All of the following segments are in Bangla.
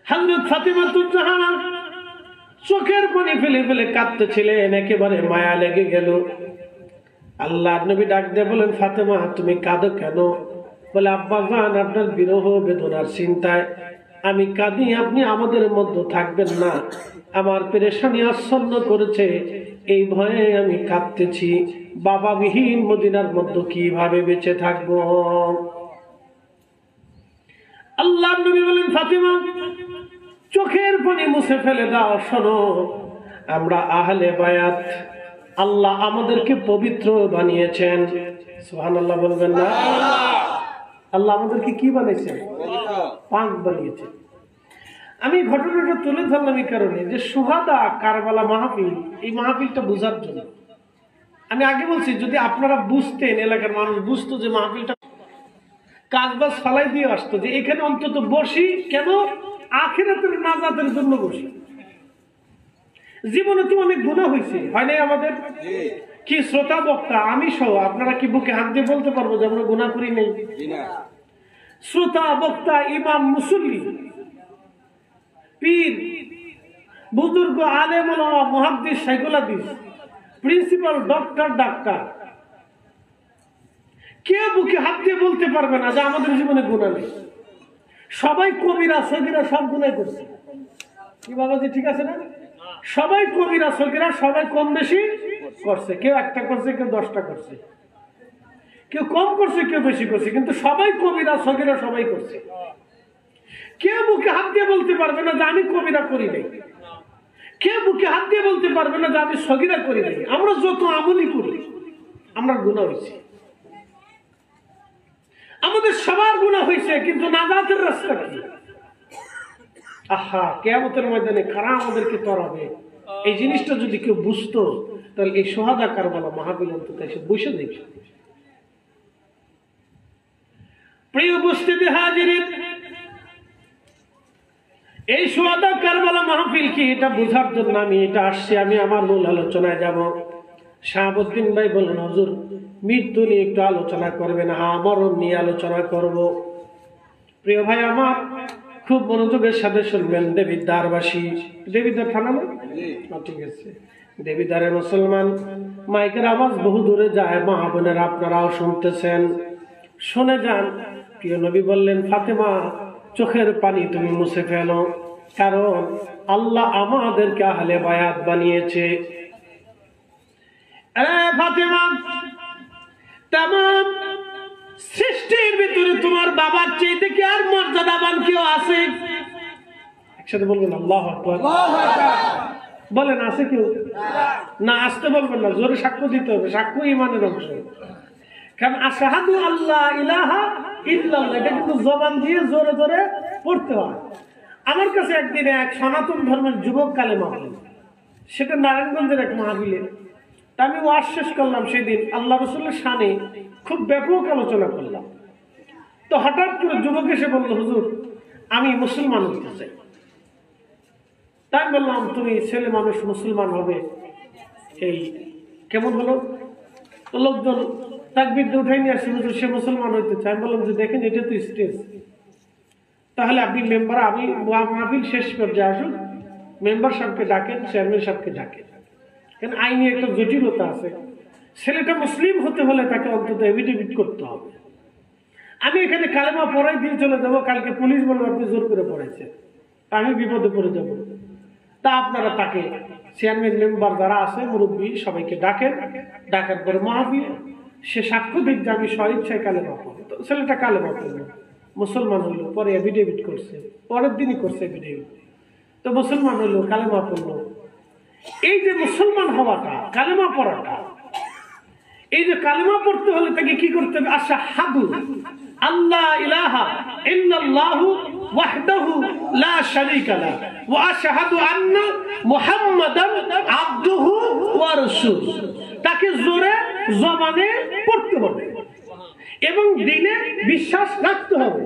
হযরত ফাতেমাতুজ জাহরা চোখের পানি ফেলে ফেলে কাঁদতেছিলেন, একেবারে মায়া লেগে গেল। আল্লাহর নবী ডাক দিয়ে বলেন, ফাতেমা তুমি কাঁদো কেন? বলে, আব্বাজান আপনার বিরহ বেদনার চিন্তায় আমি কাঁদি, আপনি আমাদের মধ্যে থাকবেন না, আমার পেরেশানি আচ্ছন্ন করেছে, এই ভয়ে আমি কাঁদতেছি। বাবা বিহীন মদিনার মধ্যে কিভাবে বেঁচে থাকবো? আল্লাহর নবী বলেন, ফাতেমা চোখের পানি মুছে ফেলে দাও। শোনো, আমরা আহলে বায়াত, আল্লাহ আমাদেরকে পবিত্র বানিয়েছেন। সুবহানাল্লাহ বলবেন না? আল্লাহ আমাদেরকে কি বানিয়েছেন? পাক বানিয়েছেন। আমি ঘটনাটা তুলে ধরলাম এই কারণে যে সুহাদা কারবালা মাহফিল, এই মাহফিলটা বোঝার জন্য। আমি আগে বলছি যদি আপনারা বুঝতেন, এলাকার মানুষ বুঝতো যে মাহফিলটা কাজবাজ ফালাই দিয়ে আসতো, যে এখানে অন্তত বসি কেন, আখিরাতের নাজাতের জন্য বসি। জীবনে তো অনেক গুনাহ হয়েছে, হয় নাই আমাদের? কি শ্রোতা বক্তা আমি সহ আপনারা কি বুকে হাত দিয়ে বলতে পারবো যে আমরা গুনাহ করি নাই? শ্রোতা বক্তা, ইমাম, মুসল্লি, পীর, বুজুর্গ, আলেম, ওলামা, মুহাদ্দিস, শাইখুল হাদিস, প্রিন্সিপাল, ডক্টর, ডাক্তার, কেউ বুকে হাত দিয়ে বলতে পারবে না যে আমাদের জীবনে গুনাহ নেই। সবাই কবিরা সগীরা সব গুনাহ করছে। কি বাবাজি ঠিক আছে না? সবাই কবিরা সগীরা সবাই কম বেশি করছে, কেউ একটা করছে, কেউ 10টা করছে, কেউ কম করছে, কেউ বেশি করছে, কিন্তু সবাই কবিরা সগীরা সবাই করছে। কেউ বুকে হাত দিয়ে বলতে পারবে না যে আমি কবিরা করি নাই, কেউ বুকে হাত দিয়ে বলতে পারবে না যে আমি সগীরা করি নাই। আমরা যত আমলই করি আমরা গুনাহ হয়েছে, আমাদের সবার গুনাহ হয়েছে, কিন্তু নাজাতের রাস্তা কি? আহা, কিয়ামতের ময়দানে কারা আমাদেরকে তরাবে, এই জিনিসটা যদি কেউ বুঝতো তাহলে এই সুহাদা কারবালা মাহফিল অন্তত এসে বসে দেখে। প্রিয় উপস্থিতি হাজিরিন, এই সুহাদা কারবালা মাহফিল কি এটা বোঝার জন্য আমি এটা আসছি। আমি আমার মূল আলোচনায় যাব। শাহাবুদ্দিন ভাই বলেন, হুজুর মৃত্যু নিয়ে একটু আলোচনা করবেন? হ্যাঁ, মরণ নিয়ে আলোচনা করব। প্রিয় ভাই আমার, খুব মনোযোগের সাথে শুনবেন। দেবিদ্বারবাসী, দেবিদ্বার থানা না? ঠিক আছে, দেবিদ্বারের মুসলমান, মাইকের আওয়াজ বহু দূরে যায়, মা বোনেরা আপনারাও শুনতেছেন, শুনে যান। প্রিয় নবী বললেন, ফাতেমা চোখের পানি তুমি মুছে ফেলো, কারণ আল্লাহ আমাদেরকে আহলে বায়াত বানিয়েছে। ফাতেমা, তামাম সৃষ্টির ভিতরে তোমার বাবার চাইতে কি আর মর্যাদাবান কেউ আছে? একসাথে বলবেন আল্লাহু আকবার। বলেন, আছে কেউ? না, আসতে বলবেন না, জোরে সাক্ষ্য দিতে হবে। সাক্ষ্য ঈমানের অংশ। কারণ আশহাদু আল্লা ইলাহা ইল্লাল্লাহ এটা কিন্তু জবান দিয়ে জোরে জোরে পড়তে হয়। আমার কাছে একদিন এক সনাতন ধর্মের যুবক কালেমা হলো, সেটা নারায়ণগঞ্জের এক মাহফিলে। তা আমি ওয়াজ শেষ করলাম সেদিন, আল্লাহ রাসূলের শানে খুব ব্যাপক আলোচনা করলাম। তো হঠাৎ করে যুবক এসে বলল, হুজুর আমি মুসলমান হতে চাই। তাই বললাম, তুমি ছেলে মানুষ মুসলমান হবে, এই কেমন হলো? লোকজন তাকবীর দিয়ে উঠাই নিয়ে আসছে, হুজুর সে মুসলমান হইতে চায়। বললাম যে দেখেন, এটা তো স্টেজ, তাহলে আপনি মেম্বার, আমি মাহফিল শেষ পর্যায়ে আসুন, মেম্বার সাহেবকে ডাকেন, চেয়ারম্যান সাহেবকে ডাকেন। কেন আইনি একটা জটিলতা আছে, ছেলেটা মুসলিম হতে হলে তাকে অন্তত এফিডেভিট করতে হবে। আমি এখানে কালেমা পড়াই দিয়ে চলে যাবো, কালকে পুলিশ বলবে আপনি জোর করে পড়াইছেন, আমি বিপদে পড়ে যাব। তা আপনারা তাকে চেয়ারম্যান মেম্বার যারা আছে মুরব্বী সবাইকে ডাকেন, ডাকার পরে মাহফিল সে সাক্ষ্য দিক যে আমি স্বইচ্ছায় কালেমা পড়ব। তো ছেলেটা কালেমা পড়লো, মুসলমান হইলো, পরে এফিডেভিট করছে, পরের দিনই করছে এফিডেভিট। তো মুসলমান হইলো, কালেমা পড়লো। এই যে মুসলমান হওয়াটা, কালেমা পড়াটা, এই যে কালেমা পড়তে হলে তাকে কি করতে হবে? আশহাদু আল্লা ইলাহা ইল্লাল্লাহু ওয়াহদাহু লা শারীকা লাহু ওয়া আশহাদু আন্না মুহাম্মাদান আবদুহু ওয়া রাসূলুহু। তাকে জোরে জবানে পড়তে হবে এবং দিলে বিশ্বাস রাখতে হবে।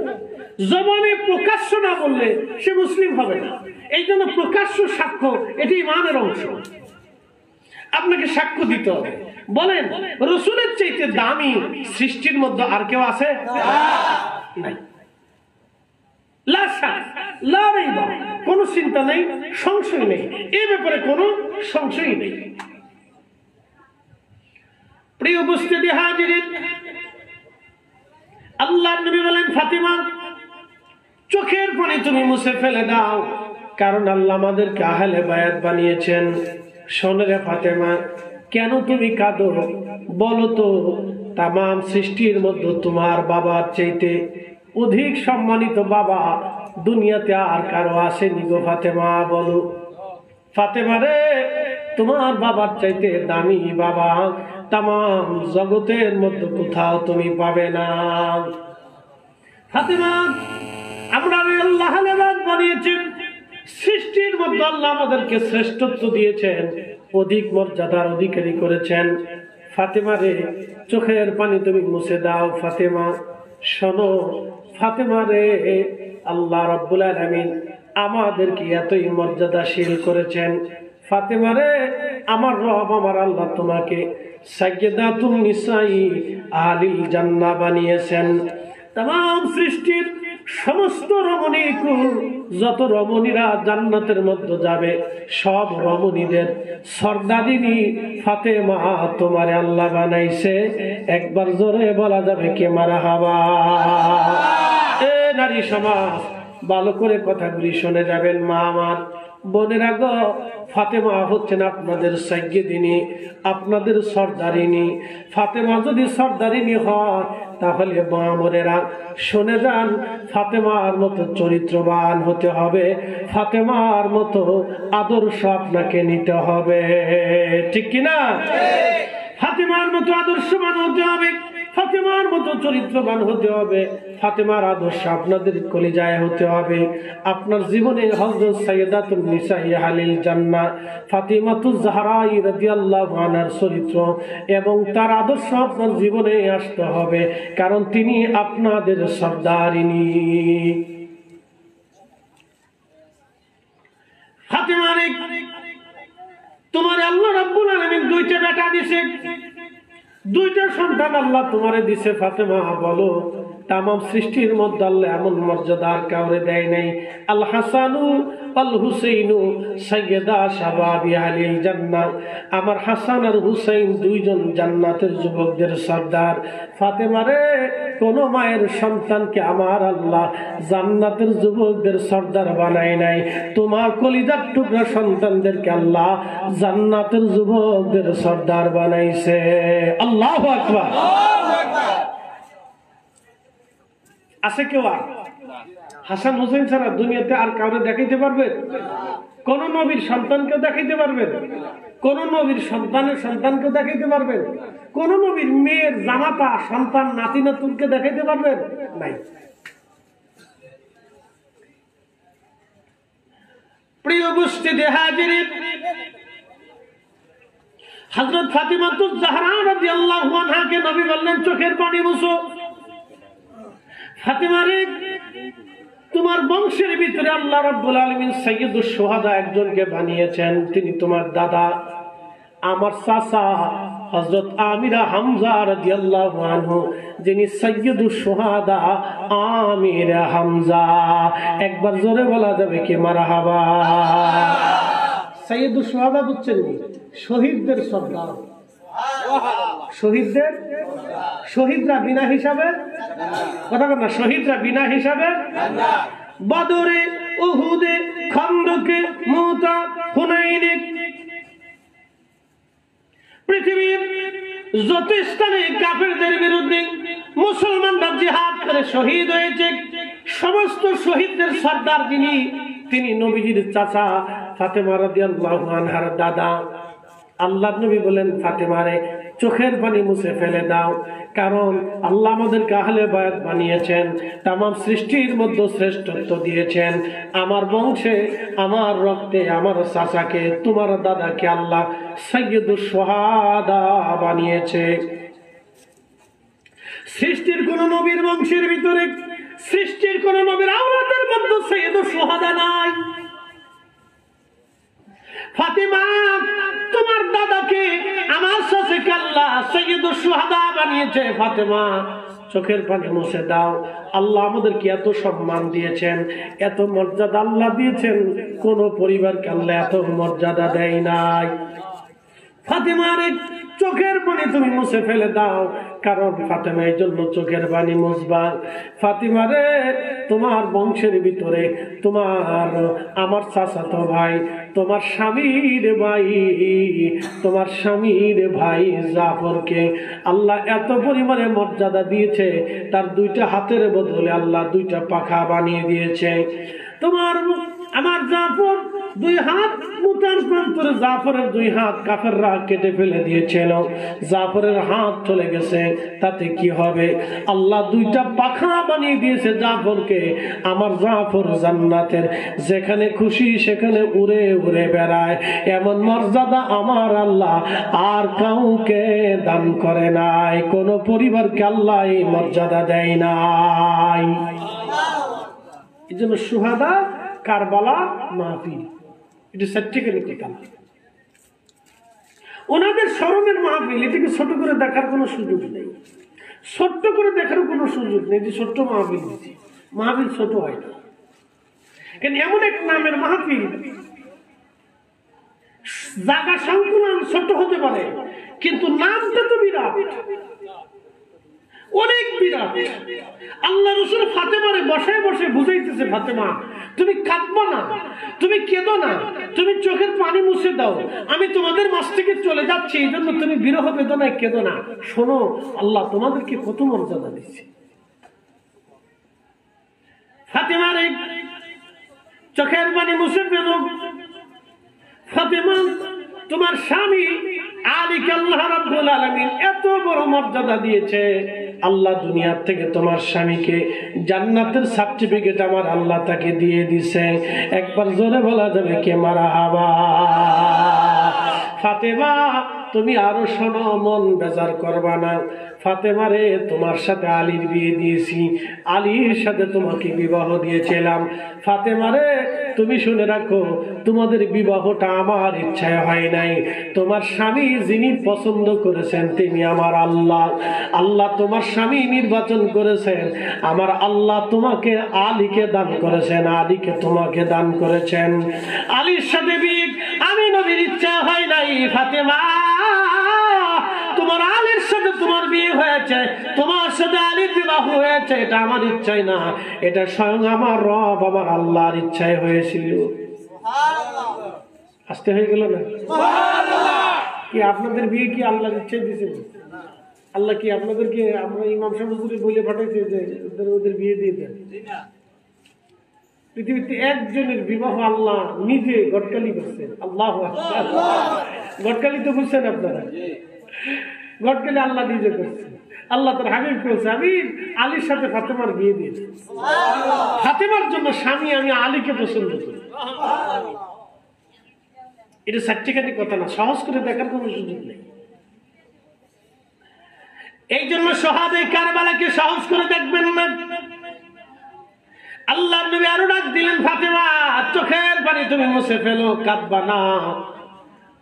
জবানে প্রকাশ্য না বললে সে মুসলিম হবে না। এই জন্য প্রকাশ্য সাক্ষ্য এটি ঈমানের অংশ। আপনাকে সাক্ষ্য দিতে হবে। বলেন, রাসূলের চাইতে দামি সৃষ্টির মধ্যে আর কেউ আছে? নাই। কোনো চিন্তা নেই, সংশয় নেই, এ ব্যাপারে কোনো সংশয় নেই। প্রিয় উপস্থিতি হাজিরিন, আল্লাহর নবী বলেন, ফাতিমা চোখের পানি তুমি মুছে ফেলে দাও, কারণ আল্লাহ আমাদেরকে আহলে বায়াত বানিয়েছেন। শোনো রে ফাতেমা, কেন তুমি কাঁদো বলো তো? তামাম সৃষ্টির মধ্যে তোমার বাবার চাইতে অধিক সম্মানিত বাবা দুনিয়াতে আর কারো আসেনি গো ফাতেমা, বলো। ফাতেমা রে, তোমার বাবার চাইতে দামি বাবা তামাম জগতের মধ্যে কোথাও তুমি পাবে না। ফাতেমা, আমরা আল্লাহ বানিয়েছেন, সৃষ্টির মধ্যে আল্লাহ আমাদেরকে শ্রেষ্ঠত্ব দিয়েছেন, অধিক মর্যাদার অধিকারী করেছেন। ফাতেমা রে, চোখের পানি তুমি মুছে দাও। ফাতেমা শোনো, ফাতেমা রে, আল্লাহ রাব্বুল আলামিন আমাদেরকে এতই মর্যাদাশীল করেছেন। ফাতেমা রে, আমার রব আমার আল্লাহ তোমাকে সাইয়্যিদাতুন নিসাই আহলিল জান্নাহ বানিয়েছেন। तमाम সৃষ্টির সমস্ত রমণী, যত রমণীরা জান্নাতের মধ্যে যাবে, সব রমণীদের সর্দারিনী ফাতেমা তোমারে আল্লাহ বানাইছে। একবার জোরে বলা যাবে কে মারহাবা। এ নারী সমাজ, ভালো করে কথাগুলি শুনে যাবেন। মা আমার, বোনেরা গো, ফাতেমা হচ্ছেন আপনাদের সাইয়্যিদিনী, আপনাদের সর্দারিনী। ফাতেমা যদি সর্দারিনী হয়, তাহলে মা বোনেরা শুনে যান, ফাতেমার মতো চরিত্রবান হতে হবে, ফাতেমার মতো আদর্শ আপনাকে নিতে হবে, ঠিক কিনা? ফাতেমার মতো আদর্শবান হতে হবে, ফাতেমার মতো চরিত্রবান হতে হবে, ফাতেমার আদর্শ আপনাদের কলিজায় হতে হবে। আপনার জীবনে হযরত সাইয়্যিদাতুন নিসাই আহলিল জান্নাহ ফাতিমাতুজ জাহরা রাদিয়াল্লাহু আনহার চরিত্র এবং তার আদর্শ আপনার জীবনে আসতে হবে, কারণ তিনি আপনাদের সর্দারিনী। ফাতেমা রে, তোমার আল্লাহ রাব্বুল আলামিন দুইটা বেটা দিয়েছে, দুইটা সন্তান আল্লাহ তোমারে দিছে। ফাতেমা বলো, তামাম সৃষ্টির মধ্যে আল্লাহ এমন মর্যাদা আর কাউরে দেয় নাই। আল হাসানু আল হুসাইনু সাইয়্যিদা শাবাবি আহলিল জান্নাহ, আমার হাসান আর হুসাইন দুইজন জান্নাতের যুবকদের সর্দার। ফাতেমা রে, কোন মায়ের সন্তানকে আমার আল্লাহ জান্নাতের যুবকদের সর্দার বানায় নাই, তোমার কলিজার টুকরা সন্তানদেরকে আল্লাহ জান্নাতের যুবকদের সর্দার বানাইছে। আল্লাহু আকবার। আছে কেউ আর হাসান হোসেন ছাড়া দুনিয়াতে আর কাউরে দেখাইতে পারবেন? কোন নবীর সন্তানকেও দেখাইতে পারবেন? কোন নবীর সন্তানের সন্তানকেও দেখাইতে পারবেন? কোন নবীর মেয়ের জামাতা সন্তান নাতি নাতুনকে দেখাইতে পারবেন? নাই। প্রিয় উপস্থিতি হাজিরিন, হযরত ফাতিমাতুজ জাহরা রাদিয়াল্লাহু আনহাকে নবী বললেন, চোখের পানি মুছো। ফাতেমা রে, তোমার বংশের ভিতরে আল্লাহ রাব্বুল আলামিন সাইয়্যিদুশ শুহাদা একজনকে বানিয়েছেন, তিনি তোমার দাদা, আমার চাচা হযরত আমিরা হামজা রাদিয়াল্লাহু আনহু, যিনি সাইয়্যিদুশ শুহাদা আমির হামজা। একবার জোরে বলা যাবে কি মারহাবা। সাইয়্যিদুশ শুহাদা বুঝছেন কি? শহীদদের সর্দার। শহীদদের, শহীদরা বিনা হিসাবে, কথা বল না, শহীদরা বিনা হিসাবে বদরে, উহুদে, খন্দকে, মুতা, হুনাইনে, পৃথিবীর যত স্থানে কাফেরদের বিরুদ্ধে মুসলমানরা জিহাদ করে শহীদ হয়েছে, সমস্ত শহীদদের সর্দার যিনি, তিনি নবীজির চাচা ফাতেমা রাদিয়াল্লাহু আনহার দাদা। আল্লাহ নবী বলেন, ফাতেমা রে, চোখের পানি মুছে ফেলে দাও, কারণ আল্লাহ আমাদেরকে আহলে বায়াত বানিয়েছেন, তামাম সৃষ্টির মধ্যে শ্রেষ্ঠত্ব দিয়েছেন। আমার বংশে, আমার রক্তে, আমার চাচাকে, তোমার দাদাকে আল্লাহ সাইয়্যিদুশ শুহাদা বানিয়েছে। সৃষ্টির কোন নবীর বংশের ভিতরে, সৃষ্টির কোন নবীর আওলাদের মধ্যে সাইয়্যিদুশ শুহাদা নাই। ফাতিমা, তোমার দাদাকে, আমার চাচাকে আল্লাহ সাইয়্যিদুশ শুহাদা বানিয়েছে। ফাতেমা, চোখের পানি মুছে দাও। আল্লাহ আমাদেরকে এত সম্মান দিয়েছেন, এত মর্যাদা আল্লাহ দিয়েছেন, কোন পরিবারকে আল্লাহ এত মর্যাদা দেয় নাই। ফাতেমার চোখের পানি তুমি মুছে ফেলে দাও, কারণ ফাতেমা এই জন্য চোখের পানি মুছবা। ফাতেমারে তোমার বংশের ভিতরে তোমার আমার চাচাতো ভাই, তোমার স্বামীর ভাই, তোমার স্বামীর ভাই জাফরকে আল্লাহ এত পরিমাণে মর্যাদা দিয়েছে, তার দুইটা হাতের বদলে আল্লাহ দুইটা পাখা বানিয়ে দিয়েছে। তোমার আমার জাফর দুই হাত মুতার প্রান্তরে জাফরের দুই হাত কাফেররা কেটে ফেলে দিয়েছিল, জাফরের হাত চলে গেছে, তাতে কি হবে? আল্লাহ দুইটা পাখা বানিয়ে দিয়েছে জাফরকে। আমার জাফর জান্নাতের যেখানে খুশি সেখানে উড়ে উড়ে বেড়ায়, এমন মর্যাদা আমার আল্লাহ আর কাউকে দান করে নাই, কোন পরিবারকে আল্লাহ এই মর্যাদা দেয় নাই। এই জন্য সুহাদা কারবালা মাহফিল, এটা সার্টিফিকেট কথা না, ওনাদের স্মরণের মাহফিল। এটাকে ছোট করে দেখার কোনো সুযোগ নেই, ছোট্ট করে দেখার কোনো সুযোগ নেই যে ছোট্ট মাহফিল দিচ্ছি। মাহফিল ছোট হয় না, কেন এমন এক নামের মাহফিল, জায়গা সংকুলন ছোট হতে পারে কিন্তু নামটা তো বিরাট, অনেক বিরাট। আল্লাহ রাসূল ফাতেমারে বসায় বসে বুঝাইতেছে, ফাতেমা তুমি কাঁদবা না, তুমি কেঁদো না, তুমি চোখের পানি মুছে দাও, আমি তোমাদের মাঝ থেকে চলে যাচ্ছি, এই জন্য তুমি বিরহ বেদনায় কেঁদো না। শোনো আল্লাহ তোমাদেরকে কত মর্যাদা দিচ্ছে। ফাতেমার চোখের পানি মুছে ফেলো। ফাতেমা তোমার স্বামী আলীকে আল্লাহ রাব্বুল আলামিন এত বড় মর্যাদা দিয়েছে, আল্লাহ দুনিয়ার থেকে তোমার স্বামীকে জান্নাতের সার্টিফিকেট আমার আল্লাহ তাকে দিয়ে দিছে। একবার জোরে বলা যাবে কে মারহাবা। ফাতেমা তুমি আরো শোনো, মন বেজার করবা না। ফাতেমারে তোমার সাথে আলীর বিয়ে দিয়েছি, আলীর সাথে তোমাকে বিবাহ দিয়েছিলাম। ফাতেমারে তুমি শুনে রাখো, তোমাদের বিবাহটা আমার ইচ্ছায় হয় নাই, তোমার স্বামী যিনি পছন্দ করেছেন তিনি আমার আল্লাহ। আল্লাহ তোমার স্বামী নির্বাচন করেছেন, আমার আল্লাহ তোমাকে আলীকে দান করেছেন, আলীকে তোমাকে দান করেছেন। আলীর সাথে বিয়ে আমি নবীর ইচ্ছা হয় নাই। ফাতেমা তোমার আলীর সাথে তোমার বিয়ে হয়েছে, তোমার সাথে আলীর বিবাহ হয়েছে, এটা আমার ইচ্ছাই না, এটা স্বয়ং আমার রব আমার আল্লাহর ইচ্ছায় হয়েছিল। আসতে হয়ে গেল না? কি আপনাদের বিয়ে কি আল্লাহর ইচ্ছায় দিয়েছিল? আল্লাহ কি আপনাদেরকে আমরা ইমাম সাহেব হুজুর বলে পাঠাইছে যে ওদের বিয়ে দিয়ে দেন? পৃথিবীতে একজনের বিবাহ আল্লাহ নিজে গটকালি করছেন। আল্লাহু আকবার। গটকালি তো বুঝছেন আপনারা, গটকালি আল্লাহ নিজে করছেন। আল্লাহ তার হাবিব বলছে আমি আলীর সাথে ফাতেমার বিয়ে দিয়েছি, ফাতেমার জন্য স্বামী আমি আলীকে পছন্দ করি। এটা সার্টিফিকেটের কথা না, সহজ করে দেখার কোনো সুযোগ নেই। এই জন্য শাহাদায়ে কারবালাকে সহজ করে দেখবেন না। আল্লাহ নবী আরো ডাক দিলেন, ফাতেমা চোখের পানি তুমি মুছে ফেলো, কাঁদবা না।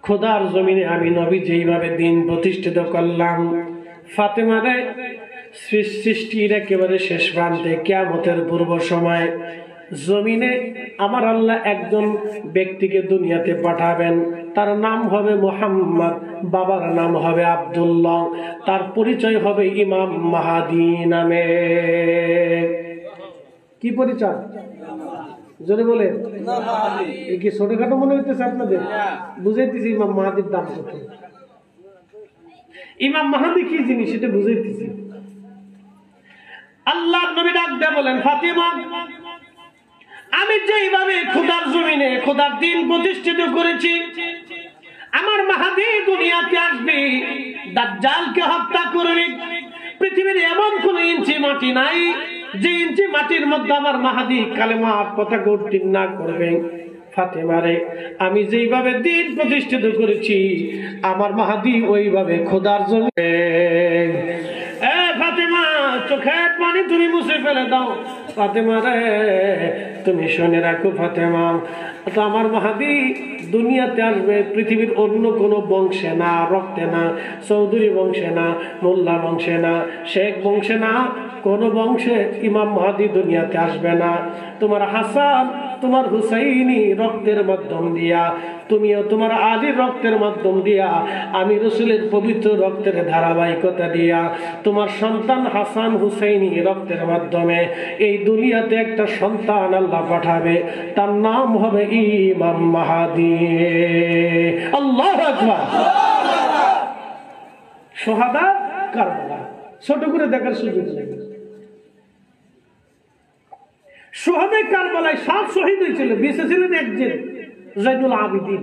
খোদার জমিনে আমি নবী যেইভাবে দিন প্রতিষ্ঠিত করলাম, ফাতেমারে সৃষ্টির একেবারে শেষ প্রান্তে কিয়ামতের পূর্ব সময় জমিনে আমার আল্লাহ একজন ব্যক্তিকে দুনিয়াতে পাঠাবেন, তার নাম হবে মুহাম্মদ, বাবার নাম হবে আব্দুল্লাহ, তার পরিচয় হবে ইমাম মাহদী নামে। কি পরিচয়? জোরে বলে। এই কি ছোটখাটো মনে হইতেছে আপনাদের? বুঝাইতেছি ইমাম মাহদীর দাম কত। ইমাম মাহদী কি জিনিস সেটা বুঝাইতেছি। আল্লাহ নবী ডাক দিয়ে বলেন, ফাতেমা আমি যেইভাবে খোদার জমিনে খোদার দিন প্রতিষ্ঠিত করেছি, আমার মাহদী দুনিয়াতে আসবে, দাজ্জালকে হত্যা করবে। পৃথিবীর এমন কোন ইঞ্চি মাটি নাই যে ইঞ্চি মাটির মধ্যে আমার মাহদী কালেমার পতাকা উত্তীর্ণ না করবে। ফাতেমারে আমি যেইভাবে দিন প্রতিষ্ঠিত করেছি, আমার মাহদী ওইভাবে খোদার জমিনে। ফাতেমা চোখের পানি তুমি মুছে ফেলে দাও। ফাতেমা রে তুমি শুনে রাখো ফাতেমা, তো আমার মাহাদি দুনিয়াতে আসবে পৃথিবীর অন্য কোনো বংশে না, রক্তে না, চৌধুরী বংশে না, মোল্লা বংশে না, শেখ বংশে না, কোন বংশে ইমাম মাহাদি দুনিয়াতে আসবে না। তোমার হাসান তোমার হুসাইনি রক্তের মাধ্যম দিয়া, তুমিও তোমার আলীর রক্তের মাধ্যম দিয়া, আমি রাসূলের পবিত্র রক্তের ধারাবাহিকতা দিয়া, তোমার সন্তান হাসান হুসাইনি রক্তের মাধ্যমে এই দুনিয়াতে একটা সন্তান আল্লাহ পাঠাবে, তার নাম হবে ইমাম মাহাদি। আল্লাহু আকবার। শহাদা কারবালা ছোট করে দেখার সুযোগ নেই। শহাদা কারবালায় 7 শহীদ হয়েছিল, বেঁচে ছিলেন একজন জয়নুল আবেদিন।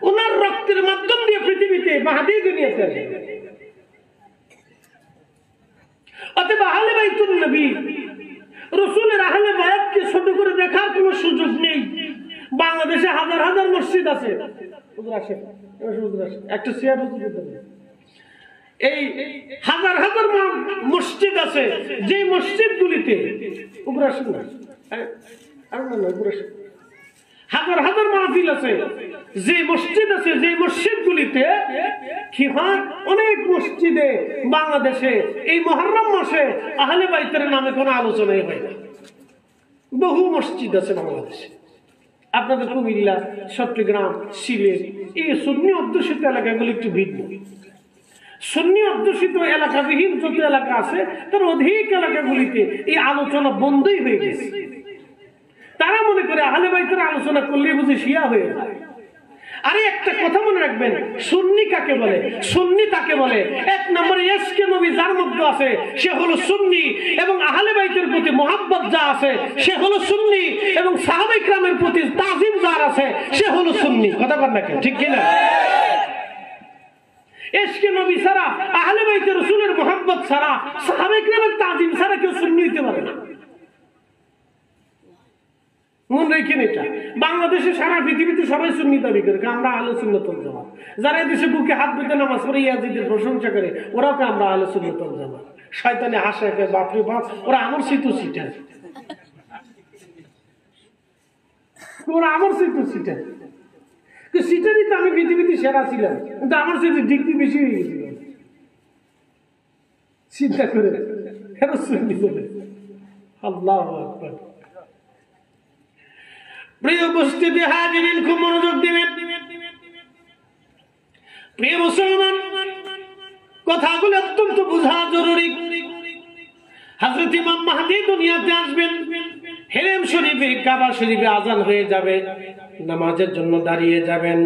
ওনার রক্তের মাধ্যম দিয়ে পৃথিবীতে মাহাদি দুনিয়াতে আসবে। অতএব আহলে বাইতুন নবী রাসূলের আহলে বায়াতকে ছোট করে দেখার কোনো সুযোগ নেই। বাংলাদেশে হাজার হাজার মসজিদ আছে, একটা চেয়ার এই হাজার হাজার মসজিদ আছে, যে মসজিদগুলিতে হাজার হাজার মাহফিল আছে, যে মসজিদ আছে, যে মসজিদগুলিতে কি হয়, অনেক মসজিদে বাংলাদেশে এই মুহররম মাসে আহলে বাইতের নামে কোনো আলোচনাই হয় না। বহু মসজিদ আছে বাংলাদেশে, আপনাদের কুমিল্লা, চট্টগ্রাম, সিলেট, এই সুন্নি অধ্যুষিত এলাকাগুলো একটু ভিন্ন। সুন্নি অধ্যুষিত এলাকাবিহীন যত এলাকা আছে তার অধিক এলাকাগুলিতে এই আলোচনা বন্ধই হয়ে গেছে। তারা মনে করে আহলে বাইতের আলোচনা করলে বুঝি শিয়া হয়ে যায়। আরে একটা কথা মনে রাখবেন, সুন্নি কাকে বলে? সুন্নি তাকে বলে, এক নম্বরে ইশকে নবী যার মধ্যে আছে সে হলো সুন্নি, এবং আহলে বাইতের প্রতি মহব্বত যা আছে সে হলো সুন্নি, এবং সাহাবা ইকরামের প্রতি তাজিম যার আছে সে হলো সুন্নি। কথা বল না, ঠিক কিনা? ইশকে নবী ছাড়া, আহলে বাইতের রাসূলের মহব্বত ছাড়া, সাহাবা ইকরামের তাজিম ছাড়া কেউ সুন্নি হতে পারে না। মনে রাখেন এটা। বাংলাদেশে সারা পৃথিবীতে সবাই সুন্নি দাবি করে, আমরা আহলে সুন্নাত ওয়াল জামাত। যারা দেশে বুকে হাত পেতে নামাজ পড়ে ইয়াজিদের প্রশংসা করে, ওরাও কে আমরা আহলে সুন্নাত ওয়াল জামাত। শয়তানে হাসে, বাপরে বাপ, ওরা আমার সিটু সিটা, ওরা আমার সিটু সিটা। সিটারই তো আমি পৃথিবীতে সেরা ছিলাম, কিন্তু আমার সিটে ডিগ্রি বেশি হয়ে গেছিল। চিন্তা করে সুন্নি বলে। আল্লাহু আকবার। প্রিয় উপস্থিতি হাজিরিন, খুব মনোযোগ দিবেন। প্রিয় মুসলমান, কথাগুলো অত্যন্ত বোঝা জরুরি। হযরত ইমাম মাহদী দুনিয়াতে আসবেন, হেরেম শরীফে, কাবা শরীফে আজান হয়ে যাবে, নামাজের জন্য দাঁড়িয়ে যাবেন।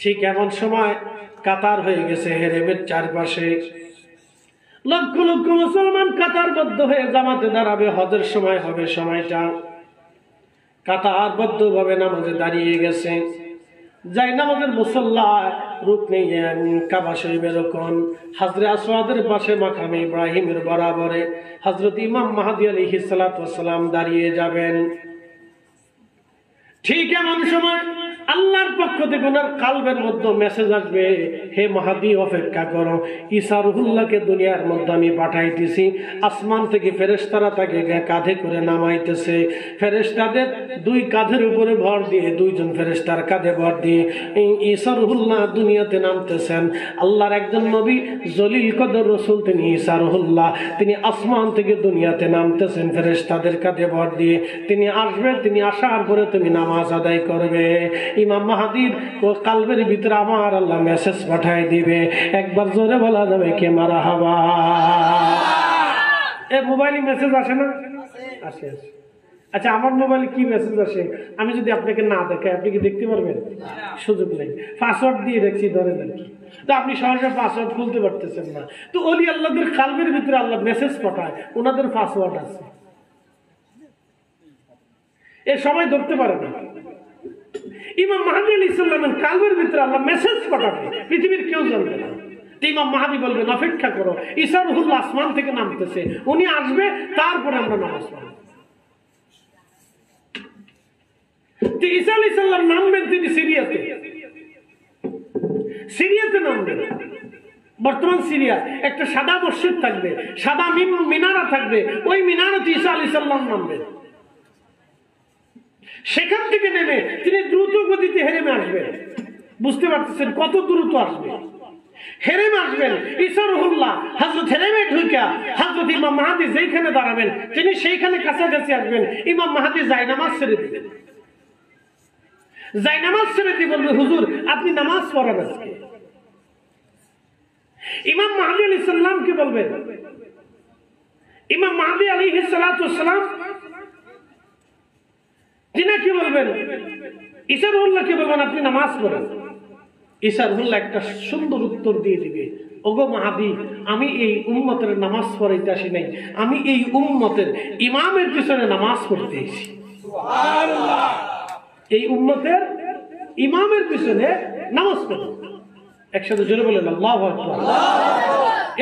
ঠিক এমন সময় কাতার হয়ে গেছে হেরেমের চারপাশে, লক্ষ লক্ষ মুসলমান কাতারবদ্ধ হয়ে জামাতে দাঁড়াবে। হজের সময় হবে, সময়টা কাতারবদ্ধ ভাবে নামাজে দাঁড়িয়ে গেছে। যাই নামাজের মুসল্লা রুকনে কাবা শরীফের রুকন হাজরে আসওয়াদের পাশে মাকামে ইব্রাহিমের বরাবরে হযরত ইমাম মাহদী আলাইহিস সালাতু ওয়াস সালাম দাঁড়িয়ে যাবেন। ঠিক এমন সময় আল্লাহর পক্ষ থেকে ওনার কালবের মধ্যে মেসেজ আসবে, হে মাহদী অপেক্ষা করো, ঈসা রুহুল্লাহকে দুনিয়ার মধ্যে আমি পাঠাইতেছি। আসমান থেকে ফেরেশতারা তাকে কাঁধে করে নামাইতেছে। ফেরেশতাদের 2 কাঁধের উপরে ভর দিয়ে, 2 জন ফেরেশতার কাঁধে ভর দিয়ে ঈসা রুহুল্লাহ দুনিয়াতে নামতেছেন। আল্লাহর একজন নবী জলিল কদর রাসূল, তিনি ঈসা রুহুল্লাহ, তিনি আসমান থেকে দুনিয়াতে নামতেছেন ফেরেশতাদের কাঁধে ভর দিয়ে। তিনি আসবে, তিনি আসার পরে তুমি নামাজ আদায় করবে। ইমাম মাহদীর কালবের ভিতরে আমার আল্লাহ মেসেজ পাঠায় দিবে। একবার জোরে বলা যাবে কে মারহাবা। এই মোবাইলে মেসেজ আসে না? আসে, আসে। আচ্ছা, আমার মোবাইলে কি মেসেজ আসে আমি যদি আপনাকে না দেখাই, আপনি কি দেখতে পারবেন? সুযোগ নেই। পাসওয়ার্ড দিয়ে রেখেছি, ধরে নাকি, তো আপনি সহজে পাসওয়ার্ড খুলতে পারতেছেন না। তো ওলি আল্লাহদের কালবের ভিতরে আল্লাহ মেসেজ পাঠায়, ওনাদের পাসওয়ার্ড আছে, এ সবাই ধরতে পারে না। ইমাম মাহদী আলাইহিস সালামের কালবের ভিতরে আল্লাহ মেসেজ পাঠাবে, পৃথিবীর কেউ জানবে না। ইমাম মাহদী বলবেন অপেক্ষা করো, ঈসা রুহুল্লাহ আসমান থেকে নামতেছে, উনি আসবে, তারপরে আমরা নামাজ পড়ব। ঈসা আলাইহিস সালাম নামবেন, তিনি সিরিয়াতে, সিরিয়াতে নামবেন। বর্তমান সিরিয়া একটা সাদা মসজিদ থাকবে, সাদা মিনারা থাকবে, ওই মিনারাতে ঈসা আলাইহিস সালাম নামবেন। সেখান থেকে নেমে তিনি দ্রুত গতিতে হেরেমে আসবেন। বুঝতে পারতেছেন কত দ্রুত আসবে? হেরেম আসবেন, ইসরুল্লাহ হযরত হেরেমে ঢুকা হযরত ইমাম মাহদী যেখানে দাঁড়াবেন তিনি সেইখানে কাছাকাছি আসবেন। ইমাম মাহদী জায়নামাজ ছেড়ে দিবেন। জায়নামাজ ছেড়ে দিয়ে বলবে, হুজুর আপনি নামাজ পড়ান আজকে। ইমাম মাহদী আলাইহিস সালামকে বলবেন, ইমাম মাহদী আলাইহিস সালাতু ওয়াস সালাম তিনি কি বলবেন? ইসরুল্লাহকে বলবেন আপনি নামাজ পড়েন। ইসরুল্লাহ একটা সুন্দর উত্তর দিয়ে দিবে, ওগো মাহদী, আমি এই উম্মতের নামাজ পড়াইতে আসি নাই, আমি এই উম্মতের ইমামের পিছনে নামাজ পড়তে এসেছি। সুবহানাল্লাহ। এই উম্মতের ইমামের পিছনে নামাজ পড়ো। একসাথে জোরে বলেন আল্লাহু আকবার।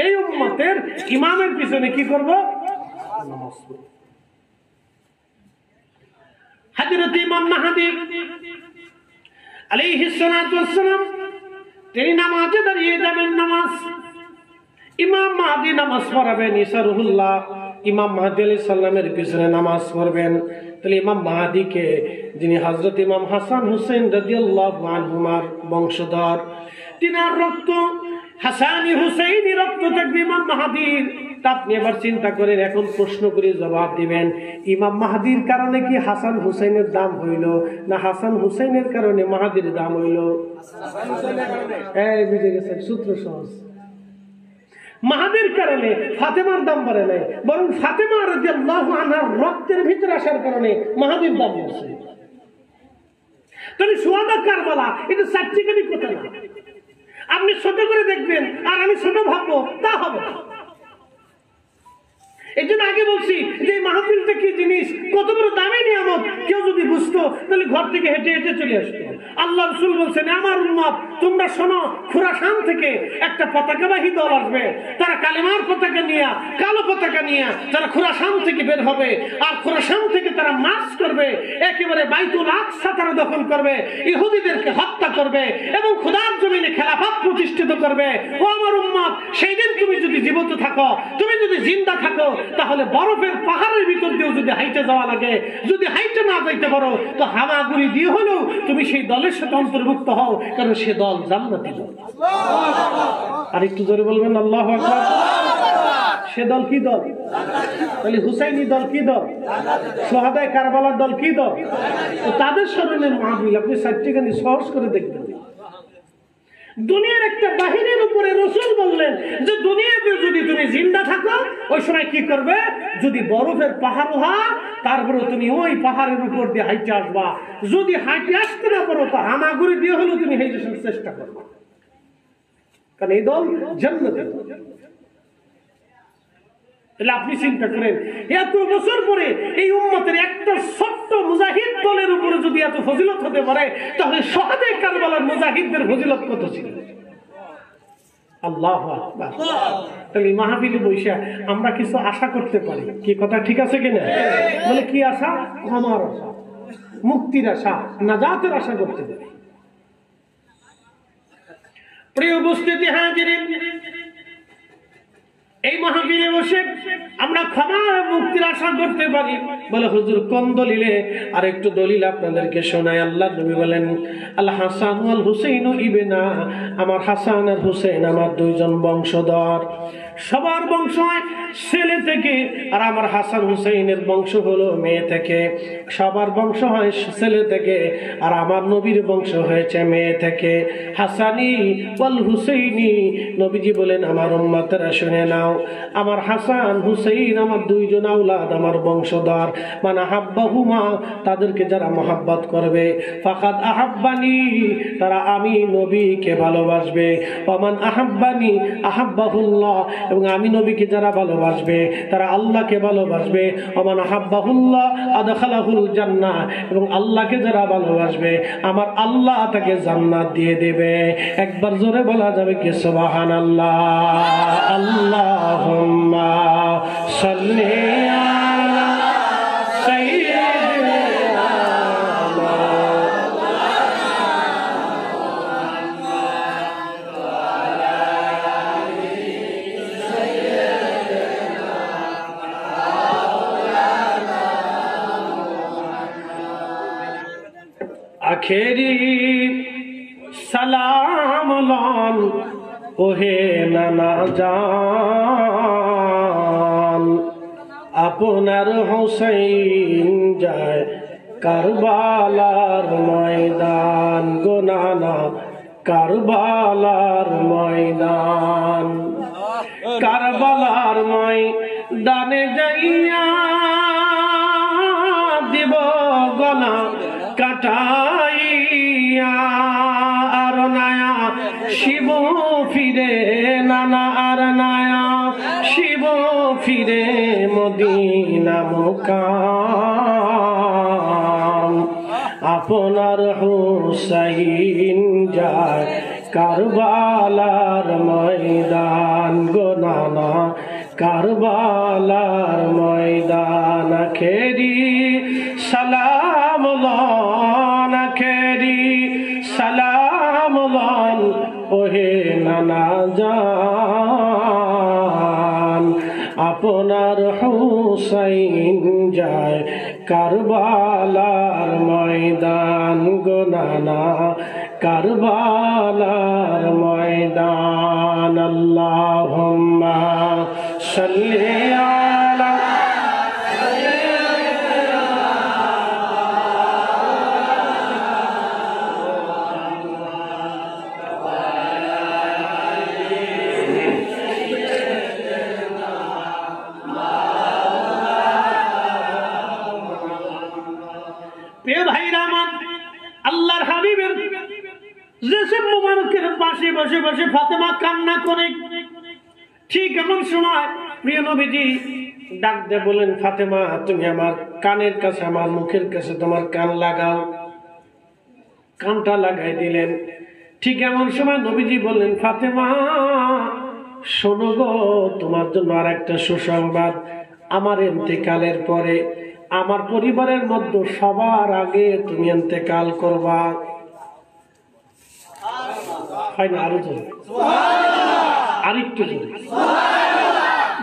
এই উম্মতের ইমামের পিছনে কি করব? নামাজ পড়ব। হযরত ইমাম মাহদী আলাইহিস সালাতু ওয়াস সালাম তিনি নামাজে দাঁড়িয়ে যাবেন। নামাজ ইমাম মাহদী নামাজ পড়াবেন, ইসরুল্লাহ ইমাম মাহদী আলাইহিস সালামের পিছনে নামাজ পড়বেন। তাহলে ইমাম মাহদীকে, যিনি হযরত ইমাম হাসান হুসাইন রাদিয়াল্লাহু আনহুমার বংশধর, তিনার রক্ত হাসানি হুসাইনি রক্ত থাকবে ইমাম মাহদীর। আপনি এবার চিন্তা করেন, এখন প্রশ্ন করে জবাব দিবেন, ইমাম মাহদীর কারণে কি হাসান হুসাইনের দাম হইল, না হাসান হুসাইনের কারণে মাহদীর দাম হইল? এই বুঝে গেছেন, সূত্র সহজ। মাহদীর কারণে ফাতেমার দাম বাড়ে নাই, বরং ফাতেমা রাদিয়াল্লাহু আনহার রক্তের ভিতরে আসার কারণে মাহদীর দাম বাড়ছে। তাহলে সুহাদা কারবালা এটা চারটিখানি কথা না। আপনি ছোট করে দেখবেন আর আমি ছোট ভাববো, তা হবে না। এই জন্য আগে বলছি যে মাহফিলটা কি জিনিস, কত বড় দামি নিয়ামত, কেউ যদি বুঝতো তাহলে ঘর থেকে হেঁটে হেঁটে চলে আসতো। আল্লাহ রাসূল বলছেন, আমার উম্মত তোমরা শোনো, খুরাসান থেকে একটা পতাকাবাহী দল আসবে, তারা কালেমার পতাকা নিয়ে, কালো পতাকা নিয়ে তারা খুরাসান থেকে বের হবে। আর খুরাসান থেকে তারা মার্চ করবে, একেবারে বাইতুল আকসা তারা দখল করবে, ইহুদিদেরকে হত্যা করবে এবং খোদার জমিনে খেলাফত প্রতিষ্ঠিত করবে। ও আমার উম্মত, সেই দিন তুমি যদি জীবিত থাকো, তুমি যদি জিন্দা থাকো, তাহলে বরফের পাহাড়ের ভিতর দিয়েও যদি হাইটে যাওয়া লাগে, যদি হাইটে না যাইতে পারো, তো হামাগুড়ি দিয়ে হলেও তুমি সেই দলের সাথে অন্তর্ভুক্ত হও, কারণ সে দল জান্নাতি দল। আর একটু জোরে বলবেন আল্লাহু আকবার। সে দল কি দল? তাহলে হুসাইনি দল কি দল? সোহাদায়ে কারবালার দল কি দল? তো তাদের স্মরণের মাহফিল আপনি চারটিখানি সহজ করে দেখবেন। দুনিয়ার একটা বাহিনীর উপরে রাসূল বললেন যে দুনিয়াতে যদি তুমি জিন্দা থাকো, ওই সময় কি করবে? যদি বরফের পাহাড় হয়, তারপরে তুমি ওই পাহাড়ের উপর দিয়ে হাইটে আসবা। যদি হাইটে আসতে না পারো, তো হামাগুড়ি দিয়ে হলেও তুমি হাইটে আসার চেষ্টা করবা, কারণ এই দল জান্নাতে। তাহলে আপনি চিন্তা করেন, এত বছর পরে এই উম্মতের একটা ছোট্ট মুজাহিদ দলের উপরে যদি এত ফজিলত হতে পারে, তাহলে সোহাদায়ে কারবালার মুজাহিদদের ফজিলত কত ছিল? আল্লাহু আকবার। তাহলে মাহফিলে বসে আমরা কিছু আশা করতে পারি, কি কথা ঠিক আছে কিনা? বলে কি আশা? ক্ষমার আশা, মুক্তির আশা, নাজাতের আশা করতে পারি। প্রিয় উপস্থিতি হাজিরিন, এই মাহফিলে বসে আমরা ক্ষমা মুক্তির আশা করতে পারি। বলে হুজুর কোন দলিলে? আর একটু দলিল আপনাদেরকে শোনাই। আল্লাহ নবী বলেন, আল হাসান ওয়াল হুসাইন ইবনা, আমার হাসান আর হুসাইন আমার দুইজন বংশধর। সবার বংশ হয় ছেলে থেকে, আর আমার হাসান হুসাইনের বংশ হলো মেয়ে থেকে। সবার বংশ হয় ছেলে থেকে, আর আমার নবীর বংশ হয়েছে মেয়ে থেকে। হাসানি ওয়াল হুসাইনি, নবীজি বলেন আমার উম্মতেরা শুনে নাও, আমার হাসান হুসাইন আমার দুইজন আওলাদ, আমার বংশধর। মান আহাব্বাহুমা, তাদেরকে যারা মহাব্বত করবে, ফাকাদ আহাব্বানি, তারা আমি নবীকে ভালোবাসবে। ওমান আহাব্বানি আহাব্বাহুল্লাহ, এবং আমি নবীকে যারা ভালোবাসবে তারা আল্লাহকে ভালোবাসবে। ওমান আহাব্বাহুল্লাহ আদখালাহুল জান্নাহ, এবং আল্লাহকে যারা ভালোবাসবে আমার আল্লাহ তাকে জান্নাত দিয়ে দেবে। একবার জোরে বলা যাবে কি সুবহানাল্লাহ? আল্লাহুম্মা সাল্লি আলা সাইয়্যিদিনা আখেরি সালাম লন ওহে নানা জান, আপনার হোসেন যায় কারবালার ময়দান, গো নানা কারবালার ময়দান। কারবালার ময়দানে যাইয়া দিব গলা কাটাইয়া, আর নায়া শিব ফিরে নানা, আর নায়া শিব ফিরে মদিনা মুকাম। আপনার হুসাইন যায় কারবালার ময়দান, গো নানা কারবালার ময়দান। আখেরি সালাম লন, আখেরি সালাম লন ওহে নানা জান, আপনার হুসাইন যায় কারবালার ময়দান, গো নানা কারবালার ময়দান। আল্লাহুম্মা সাল্লি আলা আল্লাহর হাবিবের জেসিম মুবারকের পাশে বসে বসে ফাতেমা কান্না করে। ঠিক এমন সময় প্রিয় নবীজি ডাক দিয়ে বলেন, ফাতেমা তুমি আমার কানের কাছে, আমার মুখের কাছে তোমার কান লাগাও। কানটা লাগাই দিলেন। ঠিক এমন সময় নবীজি বললেন, ফাতেমা শোনো গো, তোমার জন্য আর একটা সুসংবাদ। আমার ইন্তেকালের পরে আমার পরিবারের মধ্যে সবার আগে তুমি ইন্তেকাল করবা। হয় না? আরো জোরে, আরেকটু জোরে।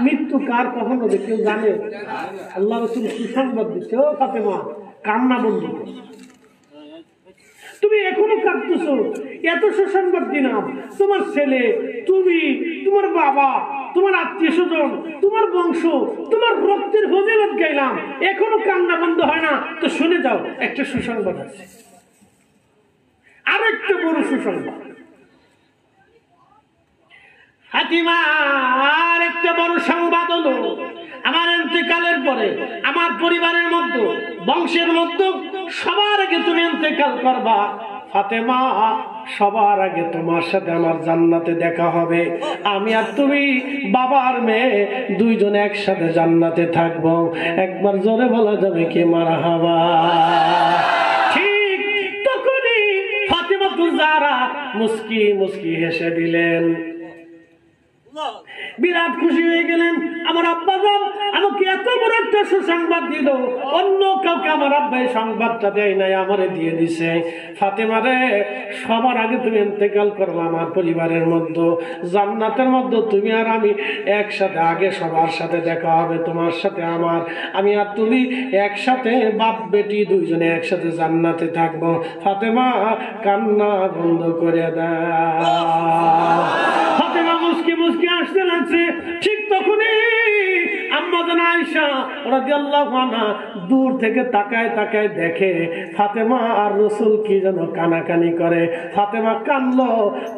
মৃত্যু কার কখন হবে কেউ জানে? আল্লাহ রাসূল সুসংবাদ দিচ্ছে, ও ফাতেমা কান্না বন্ধ করো, তুমি এখনো কাঁদতেছো, এত সুসংবাদ দিলাম। তোমার ছেলে, তুমি, তোমার বাবা, তোমার আত্মীয় স্বজন, তোমার বংশ, তোমার রক্তের ফজিলত গাইলাম, এখনো কান্না বন্ধ হয় না। তো শুনে যাও, একটা সুসংবাদ আছে, আরো একটা বড় সুসংবাদ। ফাতিমা আর একটা বড় সংবাদ হলো, আমার ইন্তেকালের পরে আমার পরিবারের মধ্যে, বংশের মধ্যে সবার আগে তুমি ইন্তেকাল করবা। ফাতেমা সবার আগে তোমার সাথে আমার জান্নাতে দেখা হবে। আমি আর তুমি বাবার মেয়ে দুইজন একসাথে জান্নাতে থাকবো। একবার জোরে বলা যাবে কি মারহাবা? ঠিক তখনই ফাতেমা তুজারা মুস্কি মুস্কি হেসে দিলেন, বিরাট খুশি হয়ে গেলেন। আমার আব্বা আমাকে এত বড় একটা সুসংবাদ দিল, অন্য কাউকে আমার আব্বা এই সংবাদটা দেয় নাই, আমারে দিয়ে দিছে। ফাতেমা রে, সবার আগে তুমি ইন্তেকাল করবে আমার পরিবারের মধ্যে, জান্নাতের মধ্যে তুমি আর আমি একসাথে, আগে সবার সাথে দেখা হবে তোমার সাথে আমার। আমি আর তুমি একসাথে বাপ বেটি দুইজনে একসাথে জান্নাতে থাকবো। ফাতেমা কান্না বন্ধ করে দাও। ফাতেমা মুস্কি মুস্কি আসতে লাগছে। ঠিক তখনই আম্মা জান আয়েশা রাদিয়াল্লাহু আনহা দূর থেকে তাকায় তাকায় দেখে ফাতেমা আর রাসূল কি যেন কানাকানি করে। ফাতেমা কানলো,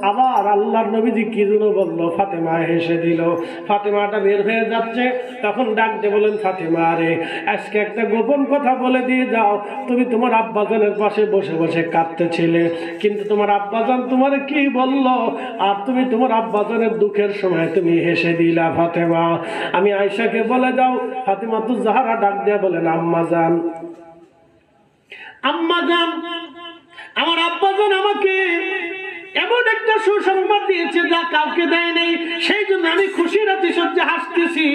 আবার আল্লাহর নবীজি কি যেন বলল, ফাতেমা হেসে দিল। ফাতেমাটা বের হয়ে যাচ্ছে, তখন ডাক দিয়ে বলেন, ফাতেমা রে, আজকে একটা গোপন কথা বলে দিয়ে যাও। তুমি তোমার আব্বাজানের পাশে বসে বসে কাঁদতেছিলে, কিন্তু তোমার আব্বাজান তোমার কি বলল, আর তুমি তোমার আব্বাজানের দুঃখের সময় তুমি হেসে দিলা। ফাতেমা, আমি আয়েশাকে বলে দাও। ফাতেমা তো জাহরা ডাক দিয়ে বলেন, আম্মা জান, আম্মা জান, আমার আব্বাজান আমাকে এমন একটা সুসংবাদ দিয়েছে যা কাউকে দেয় নাই, সেই জন্য আমি খুশির অতিশয্যে হাসতেছি।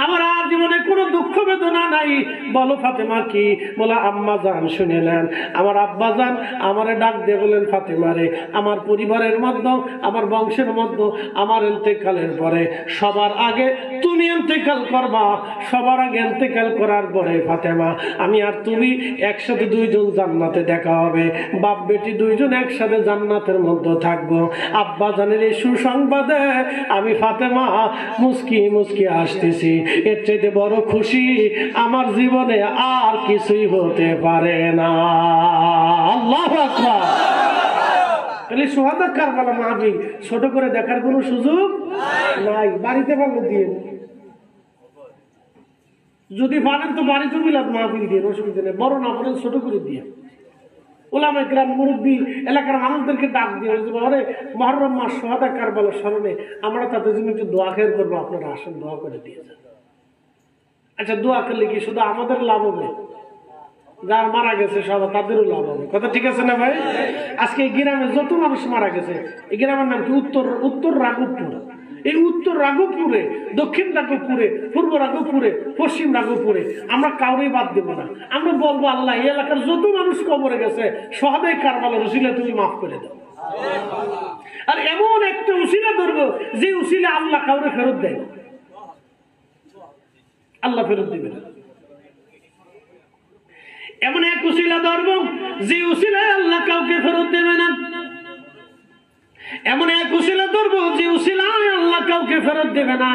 আমার আর জীবনে কোনো দুঃখ বেদনা নাই। বলো ফাতেমা কি? বলে আম্মা জান শুনে নেন, আমার আব্বা জান আমারে ডাক দিয়ে বলেন, ফাতেমা রে, আমার পরিবারের মধ্যে, আমার বংশের মধ্যে আমার ইন্তেকালের পরে সবার আগে তুমি ইন্তেকাল করবা। সবার আগে ইন্তেকাল করার পরে ফাতেমা আমি আর তুমি একসাথে দুইজন জান্নাতে দেখা হবে। বাপ বেটি দুইজন একসাথে জান্নাতের মধ্যে থাকবো। আব্বা জানের এই সুসংবাদে আমি ফাতেমা মুস্কি মুস্কি আসতেছি। এর চাইতে বড় খুশি আমার জীবনে আর কিছুই হতে পারে না। আল্লাহু আকবার। তাহলে সোহাদা কারবালা মাহফিল ছোট করে দেখার কোনো সুযোগ নাই। বাড়িতে পারলে দিয়ে, যদি পারেন তো বাড়িতে মিলাদ মাহফিল দিয়ে, অসুবিধা নেই। বড় না বলেন ছোট করে দিয়ে, ওলামা কিরাম মুরব্বী এলাকার মানুষদেরকে ডাক দিয়ে বলে, মুহররম মাস সোহাদা কারবালার স্মরণে আমরা তাদের জন্য একটু দোয়া খেয়াল করবো, আপনারা আসেন দোয়া করে দিয়ে যান। আচ্ছা, দোয়া করলে কি শুধু আমাদের লাভ হবে? যারা মারা গেছে সব তাদেরও লাভ হবে। কথা ঠিক আছে না ভাই? আজকে এই গ্রামে যত মানুষ মারা গেছে, এই গ্রামের নাম কি? উত্তর রাঘবপুর। এই উত্তর রাঘবপুরে, দক্ষিণ রাঘবপুরে, পূর্ব রাঘবপুরে, পশ্চিম রাঘবপুরে আমরা কাউরেই বাদ দেব না। আমরা বলবো, আল্লাহ এই এলাকার যত মানুষ কবরে গেছে সোহাদায়ে কারবালার উসিলা তুমি মাফ করে দাও। আর এমন একটা উসিলা ধরবো যে উসিলা আল্লাহ কাউরে ফেরত দেয়, আল্লাহ ফেরত দিবে না। এমন এক উসিলা ধরবো যে উসিলায় আল্লাহ কাউকে ফেরত দেবে না। এমন এক উসিলা ধরবো যে উসিলায় আল্লাহ কাউকে ফেরত দেবে না।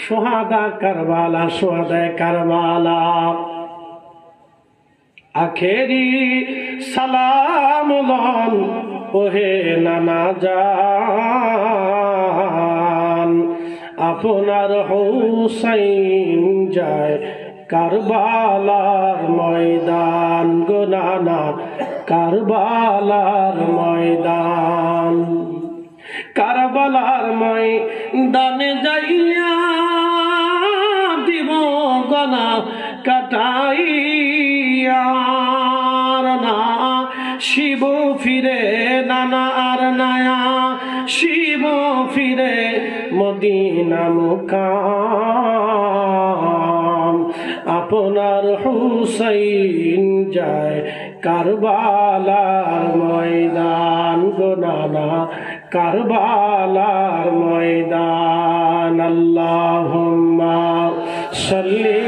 সোহাদা কারবালা, সোহাদায়ে কারবালা। আখেরি সালাম লন ওহে নানা জান, আপনার হুসাইন যায় কারবালার ময়দান গো নানা, কারবালার ময়দান। কারবালার ময়দানে যাইয়া দিব গলা কাটাইয়া, না শিব ফিরে নানা আর নায়া, শিব ফিরে মদিনা মুকাম, আপনার হুসাইন যায় কারবালার ময়দান গো নানা, কারবালার ময়দান। আল্লাহুম্মা সাল্লি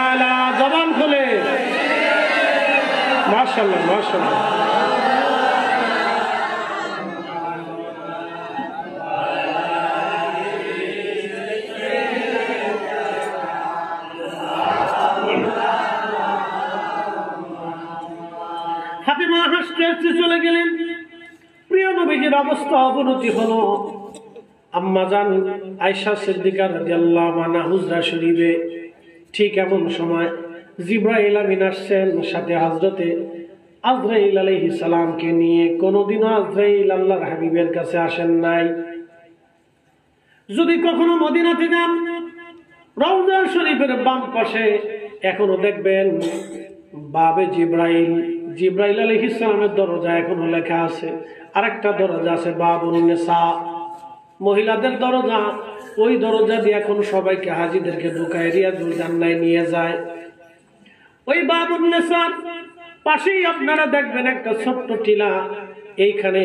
আলা, জবান খুলে মাশাআল্লাহ মাশাআল্লাহ। ফাতেমা হাসতে হাসতে চলে গেলেন। প্রিয় নবীজির অবস্থা অবনতি হলো। আম্মা জান আয়েশা সিদ্দিকা রাদিয়াল্লাহু আনহা হুজরা শরীফে ঠিক এমন সময় জিবরাইল আমিন আসছেন, সাথে হযরতে আজরাইল আলাইহিস সালামকে নিয়ে। কোনোদিনও আজরাইল আল্লাহর হাবিবের কাছে আসেন নাই। যদি কখনো মদিনাতে যান, রওজা শরীফের বাম পাশে এখনো দেখবেন বাবে জিবরাইল, জিবরাইল আলাইহিস সালামের দরজা এখনো লেখা আছে। আরেকটা দরজা আছে বাবুন নিসা, মহিলাদের দরজা। ওই দরজা দিয়ে এখন সবাইকে, হাজীদেরকে ঢুকায় রিয়াজুল জান্নায় নিয়ে যায়। ওই বাবুন নিসার পাশেই আপনারা দেখবেন একটা ছোট্ট টিলা। এইখানে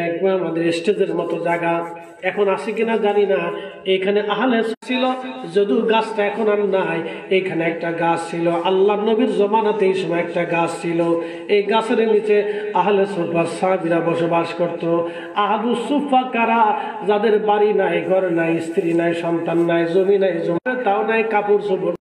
একবার আমাদের স্টেজের মতো জায়গা, এখন আছে কিনা জানি না। এইখানে আহলে ছিল, যদিও গাছটা এখন আর নাই। এইখানে একটা গাছ ছিল, আল্লাহ নবীর জমানাতে এই সময় একটা গাছ ছিল। এই গাছের নিচে আহলে সুফা সাহাবীরা বসবাস করত। আহলুস সুফা কারা? যাদের বাড়ি নাই, ঘর নাই, স্ত্রী নাই, সন্তান নাই, জমি নাই, জমি তাও নাই, কাপড় চোপড়